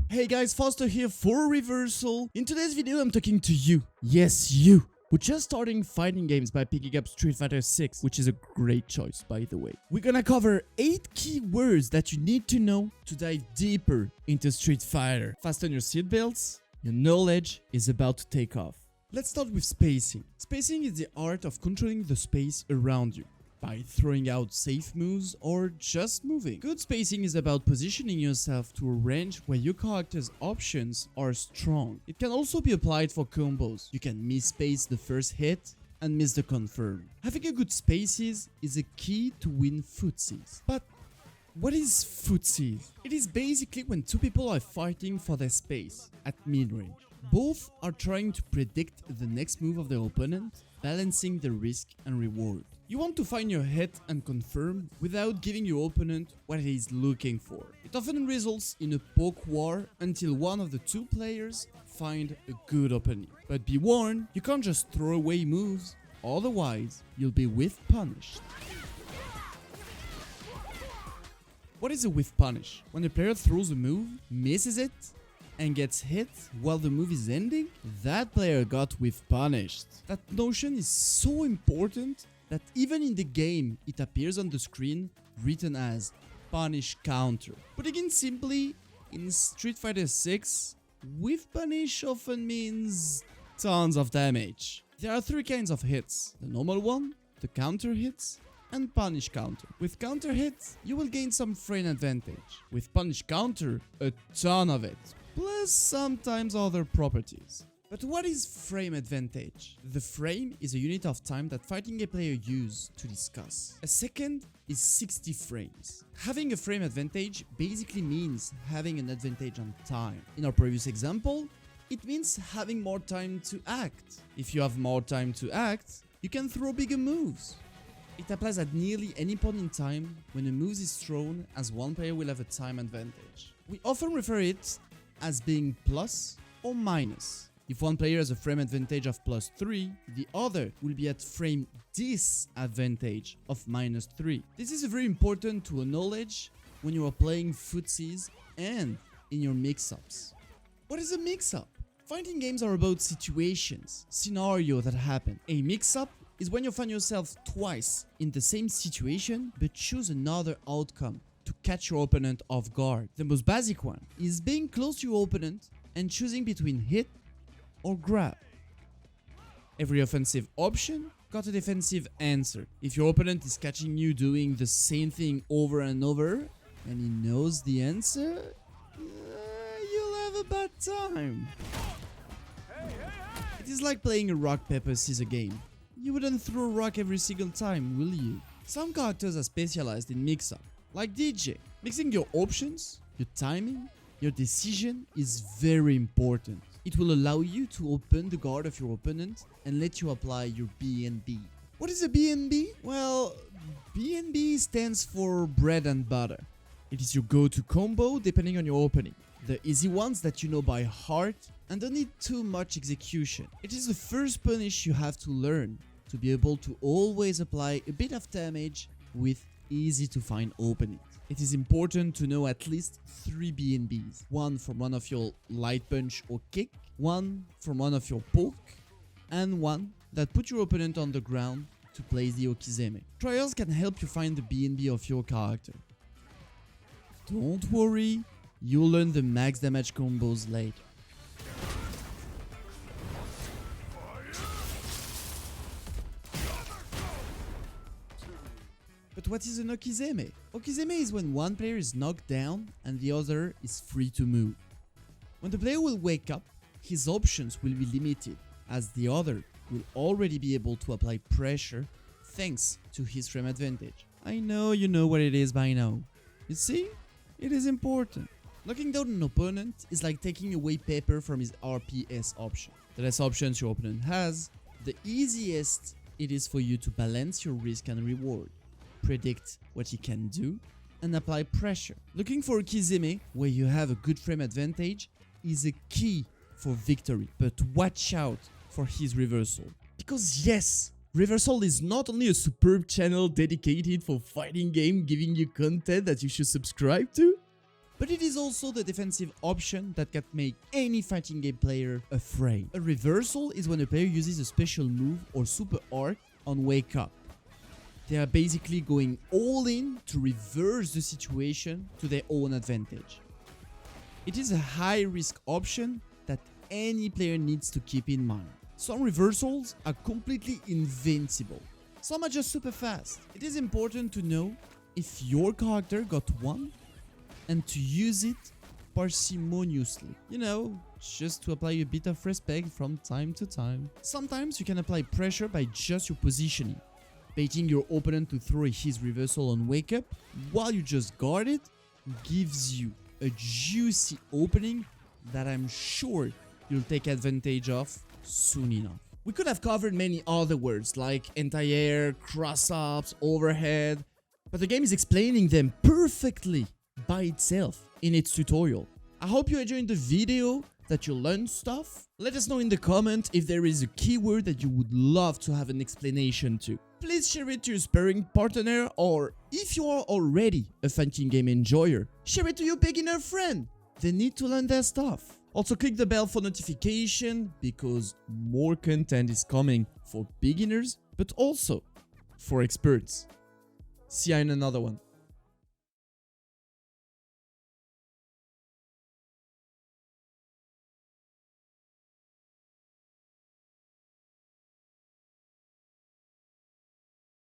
Hey guys, Fauster here for Reversal. In today's video I'm talking to you. Yes, you. We're just starting fighting games by picking up Street Fighter 6, which is a great choice by the way. We're gonna cover 8 key words that you need to know to dive deeper into Street Fighter. Fasten your seatbelts, your knowledge is about to take off. Let's start with spacing. Spacing is the art of controlling the space around you by throwing out safe moves or just moving. Good spacing is about positioning yourself to a range where your character's options are strong. It can also be applied for combos. You can miss-space the first hit and miss the confirm. Having a good spaces is a key to win FOOTSIES. But what is FOOTSIES? It is basically when two people are fighting for their space at mid-range. Both are trying to predict the next move of their opponent, balancing the risk and reward. You want to find your hit and confirm without giving your opponent what he is looking for. It often results in a poke war until one of the two players find a good opening. But be warned, you can't just throw away moves, otherwise you'll be whiff punished. What is a whiff punish? When a player throws a move, misses it, and gets hit while the move is ending, that player got whiff punished. That notion is so important that even in the game it appears on the screen written as punish counter. Putting it simply, in Street Fighter 6, whiff punish often means tons of damage. There are 3 kinds of hits: the normal one, the counter hits, and punish counter. With counter hits, you will gain some frame advantage. With punish counter, a ton of it, plus sometimes other properties. But what is frame advantage? The frame is a unit of time that fighting game player use to discuss. A second is 60 frames. Having a frame advantage basically means having an advantage on time. In our previous example, it means having more time to act. If you have more time to act, you can throw bigger moves. It applies at nearly any point in time when a move is thrown, as one player will have a time advantage. We often refer it as being plus or minus. If one player has a frame advantage of +3, the other will be at frame disadvantage of -3. This is very important to acknowledge when you are playing FOOTSIES and in your mix-ups. What is a mix-up? Fighting games are about situations, scenarios that happen. A mix-up is when you find yourself twice in the same situation but choose another outcome to catch your opponent off guard. The most basic one is being close to your opponent and choosing between hit or grab. Every offensive option got a defensive answer. If your opponent is catching you doing the same thing over and over and he knows the answer, you'll have a bad time. It is like playing a rock paper scissors game. You wouldn't throw a rock every single time, will you? Some characters are specialized in mix-up, like DJ. Mixing your options, your timing, your decision is very important. It will allow you to open the guard of your opponent and let you apply your BNB. What is a BNB? Well, BNB stands for bread and butter. It is your go-to combo depending on your opening. The easy ones that you know by heart and don't need too much execution. It is the first punish you have to learn to be able to always apply a bit of damage with easy to find openings. It is important to know at least 3 BNBs. One from one of your light punch or kick, one from one of your poke, and one that put your opponent on the ground to place the Okizeme. Trials can help you find the BNB of your character. Don't worry, you'll learn the max damage combos later. But what is an Okizeme? Okizeme is when one player is knocked down and the other is free to move. When the player will wake up, his options will be limited, as the other will already be able to apply pressure thanks to his frame advantage. I know you know what it is by now. You see? It is important. Knocking down an opponent is like taking away paper from his RPS option. The less options your opponent has, the easiest it is for you to balance your risk and reward, predict what he can do, and apply pressure. Looking for a Okizeme where you have a good frame advantage is a key for victory, but watch out for his reversal. Because yes, Reversal is not only a superb channel dedicated for fighting game giving you content that you should subscribe to, but it is also the defensive option that can make any fighting game player afraid. A reversal is when a player uses a special move or super arc on Wake Up. They are basically going all in to reverse the situation to their own advantage. It is a high risk option that any player needs to keep in mind. Some reversals are completely invincible. Some are just super fast. It is important to know if your character got one and to use it parsimoniously. You know, just to apply a bit of respect from time to time. Sometimes you can apply pressure by just your positioning. Baiting your opponent to throw his reversal on Wake Up while you just guard it gives you a juicy opening that I'm sure you'll take advantage of soon enough. We could have covered many other words like anti-air, cross-ups, overhead, but the game is explaining them perfectly by itself in its tutorial. I hope you enjoyed the video, that you learned stuff. Let us know in the comment if there is a keyword that you would love to have an explanation to. Please share it to your sparring partner, or if you are already a fighting game enjoyer, share it to your beginner friend. They need to learn their stuff. Also click the bell for notification because more content is coming for beginners, but also for experts. See you in another one.